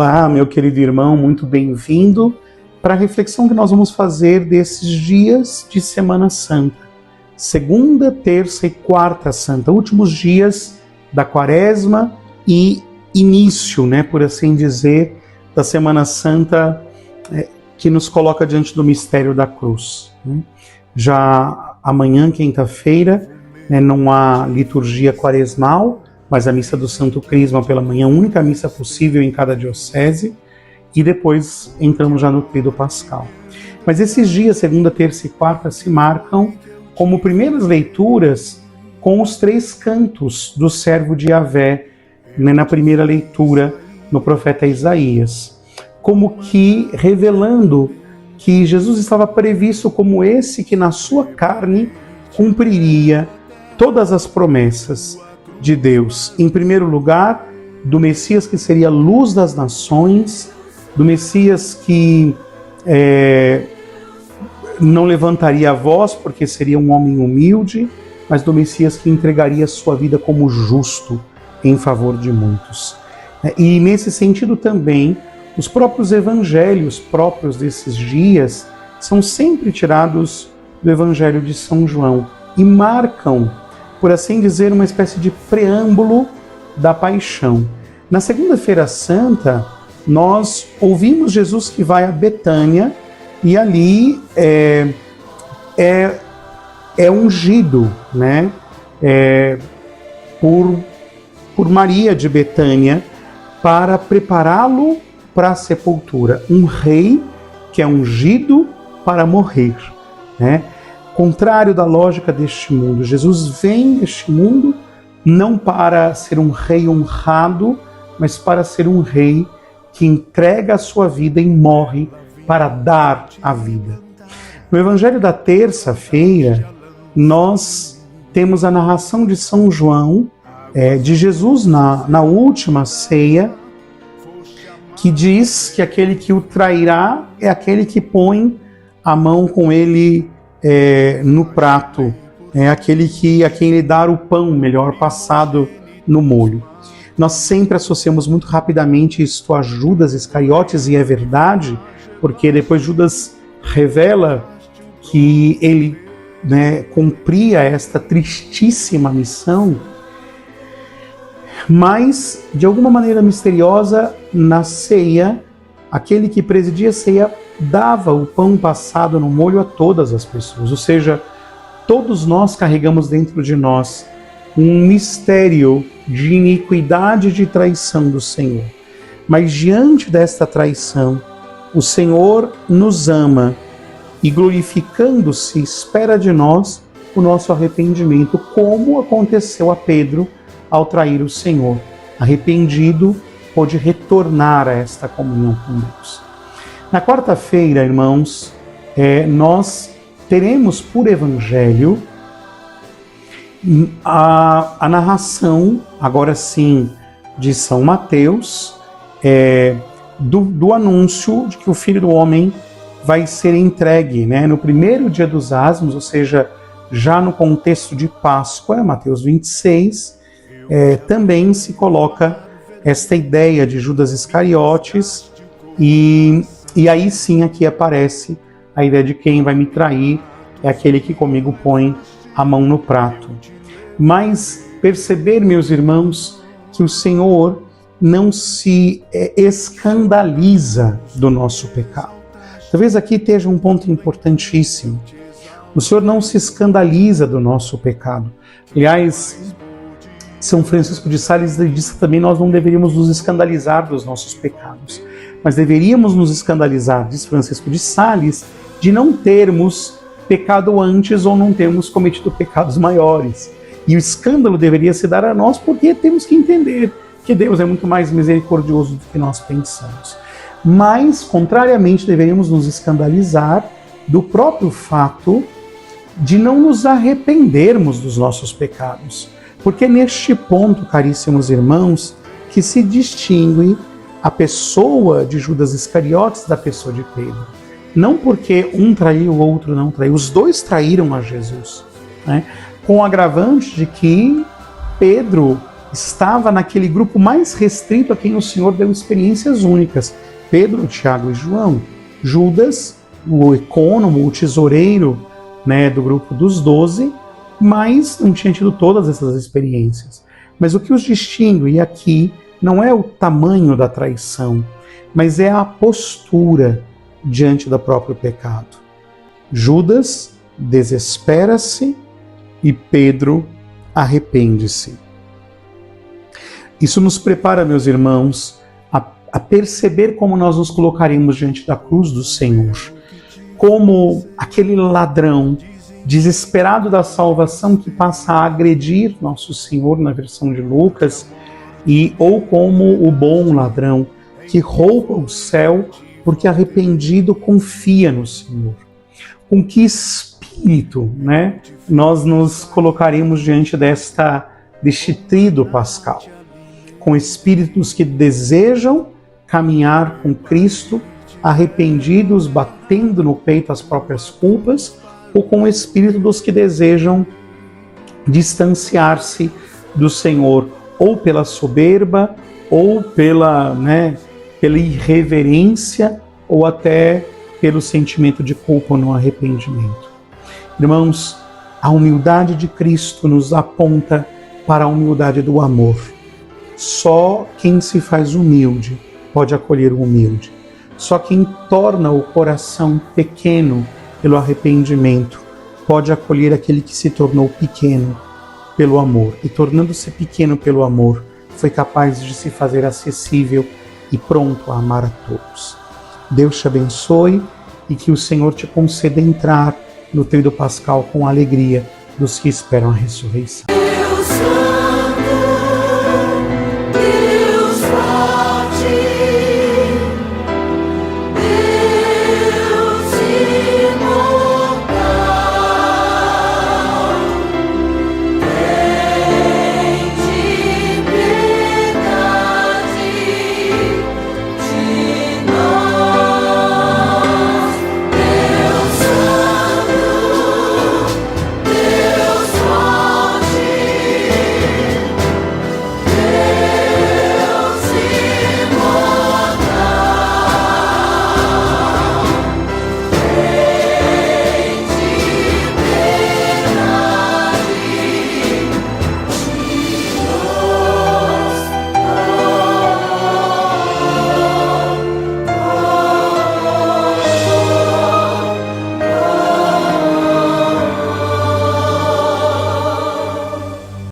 Olá, meu querido irmão, muito bem-vindo para a reflexão que nós vamos fazer desses dias de Semana Santa. Segunda, terça e quarta santa, últimos dias da Quaresma e início, por assim dizer, da Semana Santa que nos coloca diante do mistério da cruz. Já amanhã, quinta-feira, não há liturgia quaresmal, mas a missa do Santo Crisma pela manhã, única missa possível em cada diocese, e depois entramos já no Tríduo Pascal. Mas esses dias, segunda, terça e quarta, se marcam como primeiras leituras com os 3 cantos do servo de Yahvé, na primeira leitura no profeta Isaías, como que revelando que Jesus estava previsto como esse que na sua carne cumpriria todas as promessas de Deus. Em primeiro lugar, do Messias que seria a luz das nações, do Messias que não levantaria a voz porque seria um homem humilde, mas do Messias que entregaria sua vida como justo em favor de muitos. E nesse sentido também, os próprios evangelhos próprios desses dias são sempre tirados do Evangelho de São João e marcam, por assim dizer, uma espécie de preâmbulo da paixão. Na segunda-feira santa, nós ouvimos Jesus que vai a Betânia e ali é ungido, por Maria de Betânia para prepará-lo para a sepultura. Um rei que é ungido para morrer, Contrário da lógica deste mundo. Jesus vem neste mundo não para ser um rei honrado, mas para ser um rei que entrega a sua vida e morre para dar a vida. No Evangelho da terça-feira, nós temos a narração de São João, de Jesus na última ceia, que diz que aquele que o trairá é aquele que põe a mão com ele no prato, aquele a quem ele dá o pão melhor passado no molho. Nós sempre associamos muito rapidamente isto a Judas Iscariotes, e é verdade, porque depois Judas revela que ele cumpria esta tristíssima missão, mas de alguma maneira misteriosa, na ceia, aquele que presidia a ceia dava o pão passado no molho a todas as pessoas, ou seja, todos nós carregamos dentro de nós um mistério de iniquidade e de traição do Senhor. Mas diante desta traição, o Senhor nos ama e, glorificando-se, espera de nós o nosso arrependimento, como aconteceu a Pedro ao trair o Senhor. Arrependido, pôde retornar a esta comunhão com Deus. Na quarta-feira, irmãos, nós teremos por evangelho a narração, agora sim, de São Mateus, do anúncio de que o Filho do Homem vai ser entregue, no primeiro dia dos Ázimos, ou seja, já no contexto de Páscoa, Mateus 26, também se coloca esta ideia de Judas Iscariotes, e aí sim aqui aparece a ideia de quem vai me trair é aquele que comigo põe a mão no prato. Mas perceber, meus irmãos, que o Senhor não se escandaliza do nosso pecado. Talvez aqui esteja um ponto importantíssimo. O Senhor não se escandaliza do nosso pecado. Aliás, São Francisco de Sales diz que também nós não deveríamos nos escandalizar dos nossos pecados, mas deveríamos nos escandalizar, diz Francisco de Sales, de não termos pecado antes ou não termos cometido pecados maiores. E o escândalo deveria se dar a nós porque temos que entender que Deus é muito mais misericordioso do que nós pensamos. Mas, contrariamente, deveríamos nos escandalizar do próprio fato de não nos arrependermos dos nossos pecados. Porque neste ponto, caríssimos irmãos, que se distingue a pessoa de Judas Iscariotes da pessoa de Pedro. Não porque um traiu, o outro não traiu. Os dois traíram a Jesus. Com o agravante de que Pedro estava naquele grupo mais restrito a quem o Senhor deu experiências únicas: Pedro, Tiago e João. Judas, o econômico, o tesoureiro, né, do grupo dos 12, mas não tinha tido todas essas experiências. Mas o que os distingue aqui não é o tamanho da traição, mas é a postura diante do próprio pecado. Judas desespera-se e Pedro arrepende-se. Isso nos prepara, meus irmãos, a perceber como nós nos colocaríamos diante da cruz do Senhor. Como aquele ladrão desesperado da salvação que passa a agredir nosso Senhor, na versão de Lucas, ou como o bom ladrão que rouba o céu porque arrependido confia no Senhor. Com que espírito, né, nós nos colocaremos diante deste tríduo pascal? Com espíritos que desejam caminhar com Cristo, arrependidos, batendo no peito as próprias culpas, ou com o espírito dos que desejam distanciar-se do Senhor, ou pela soberba, ou pela irreverência, ou até pelo sentimento de culpa no arrependimento. Irmãos, a humildade de Cristo nos aponta para a humildade do amor. Só quem se faz humilde pode acolher o humilde. Só quem torna o coração pequeno pelo arrependimento pode acolher aquele que se tornou pequeno pelo amor. E tornando-se pequeno pelo amor, foi capaz de se fazer acessível e pronto a amar a todos. Deus te abençoe e que o Senhor te conceda entrar no tríduo pascal com a alegria dos que esperam a ressurreição.